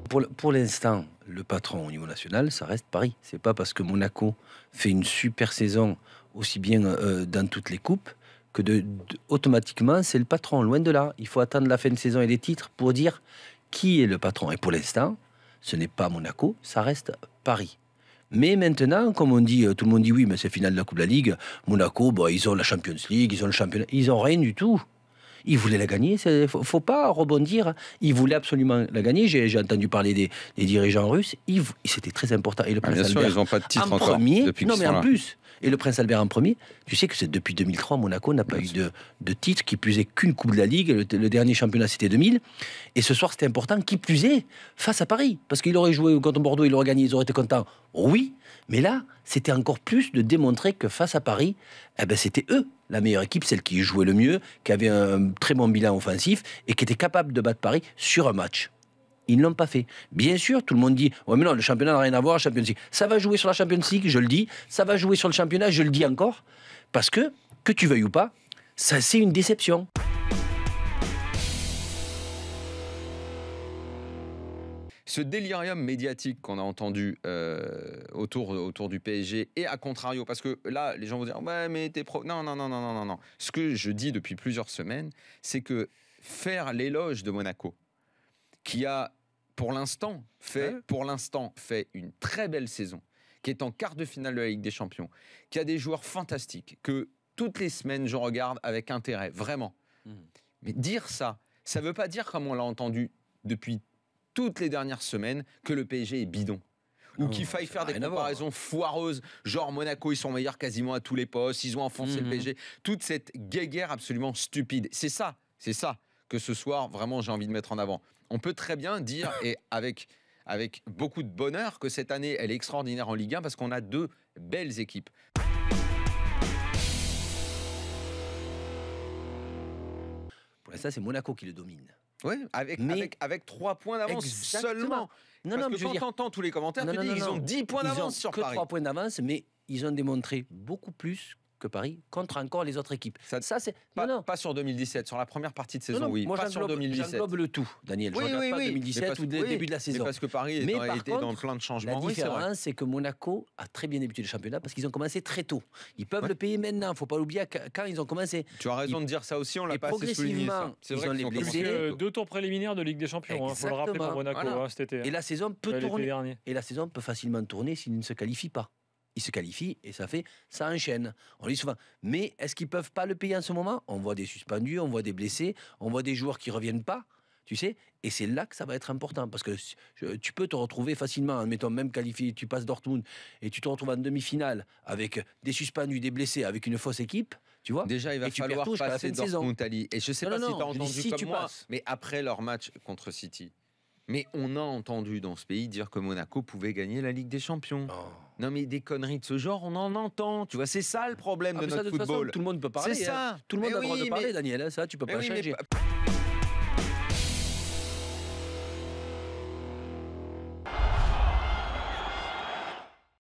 pour l'instant, le patron au niveau national, ça reste Paris. C'est pas parce que Monaco fait une super saison, aussi bien dans toutes les coupes, que automatiquement, c'est le patron. Loin de là. Il faut attendre la fin de saison et les titres pour dire qui est le patron. Et pour l'instant, ce n'est pas Monaco, ça reste Paris. Mais maintenant, comme on dit, tout le monde dit oui, mais c'est finale de la Coupe de la Ligue. Monaco, bon, ils ont la Champions League, ils ont le championnat. Ils n'ont rien du tout. Ils voulaient la gagner, il ne faut pas rebondir. Ils voulaient absolument la gagner. J'ai entendu parler des dirigeants russes. C'était très important. Et le Prince bien sûr, Albert, ils n'ont pas de titre en encore. Premier, Depuis non, qu'ils mais sont en là. plus. Et le Prince Albert en premier, tu sais que c'est depuis 2003, Monaco n'a pas eu de titre, qui plus est qu'une Coupe de la Ligue. Le dernier championnat, c'était 2000. Et ce soir, c'était important, qui plus est, face à Paris. Parce qu'il aurait joué contre Bordeaux, il aurait gagné, ils auraient été contents. Oui, mais là, c'était encore plus de démontrer que face à Paris, eh ben, c'était eux, la meilleure équipe, celle qui jouait le mieux, qui avait un très bon bilan offensif et qui était capable de battre Paris sur un match. Ils ne l'ont pas fait. Bien sûr, tout le monde dit « Ouais, mais non, le championnat n'a rien à voir, la Champions League. » Ça va jouer sur la Champions League, je le dis. Ça va jouer sur le championnat, je le dis encore. Parce que tu veuilles ou pas, ça, c'est une déception. Ce délirium médiatique qu'on a entendu autour du PSG et à contrario, parce que là, les gens vont dire « Ouais, mais t'es pro... » Non, non, non, non, non, non. Ce que je dis depuis plusieurs semaines, c'est que faire l'éloge de Monaco, qui a pour l'instant fait une très belle saison, qui est en quart de finale de la Ligue des Champions, qui a des joueurs fantastiques, que toutes les semaines je regarde avec intérêt, vraiment. Mais dire ça, ça ne veut pas dire, comme on l'a entendu depuis toutes les dernières semaines, que le PSG est bidon. Ou qu'il faille faire des comparaisons foireuses, genre Monaco, ils sont meilleurs quasiment à tous les postes, ils ont enfoncé le PSG. Toute cette guéguerre absolument stupide. C'est ça que ce soir, vraiment, j'ai envie de mettre en avant. On peut très bien dire, et avec beaucoup de bonheur, que cette année, elle est extraordinaire en Ligue 1 parce qu'on a deux belles équipes. Pour l'instant, c'est Monaco qui le domine. Oui, avec 3 points d'avance seulement. Non, parce non, mais que quand tu entends tous les commentaires, tu dis qu'ils ont 10 points d'avance sur Paris. Ils n'ont que 3 points d'avance, mais ils ont démontré beaucoup plus que Paris contre encore les autres équipes. Ça c'est pas sur 2017, sur la première partie de saison, oui. Moi, pas sur 2017. J'englobe le tout, Daniel. Je regarde pas 2017 ou le début de la saison. Mais parce que Paris était dans plein de changements. La différence, c'est que Monaco a très bien débuté le championnat parce qu'ils ont commencé très tôt. Ils peuvent le payer maintenant. Il ne faut pas l'oublier quand ils ont commencé. Tu as raison de dire ça aussi, on l'a pas assez souligné. C'est vrai qu'ils ont blessés. 2 tours préliminaires de Ligue des Champions, il faut le rappeler pour Monaco cet été. Et la saison peut tourner. Et la saison peut facilement tourner s'ils ne se qualifient pas. Ils se qualifient et ça enchaîne. On le dit souvent. Mais est-ce qu'ils ne peuvent pas le payer en ce moment? On voit des suspendus, on voit des blessés, on voit des joueurs qui ne reviennent pas, tu sais. Et c'est là que ça va être important parce que tu peux te retrouver facilement, admettons même qualifié, tu passes Dortmund et tu te retrouves en demi-finale avec des suspendus, des blessés, avec une fausse équipe. Tu vois, déjà, il va falloir passer Dortmund, Ali. Et je ne sais pas si tu as entendu comme moi, mais après leur match contre City, mais on a entendu dans ce pays dire que Monaco pouvait gagner la Ligue des Champions. Oh. Non, mais des conneries de ce genre, on en entend. Tu vois, c'est ça le problème de notre football. Façon, tout le monde peut parler. C'est ça. Tout le monde a le droit de parler, Daniel. Ça, tu peux pas changer.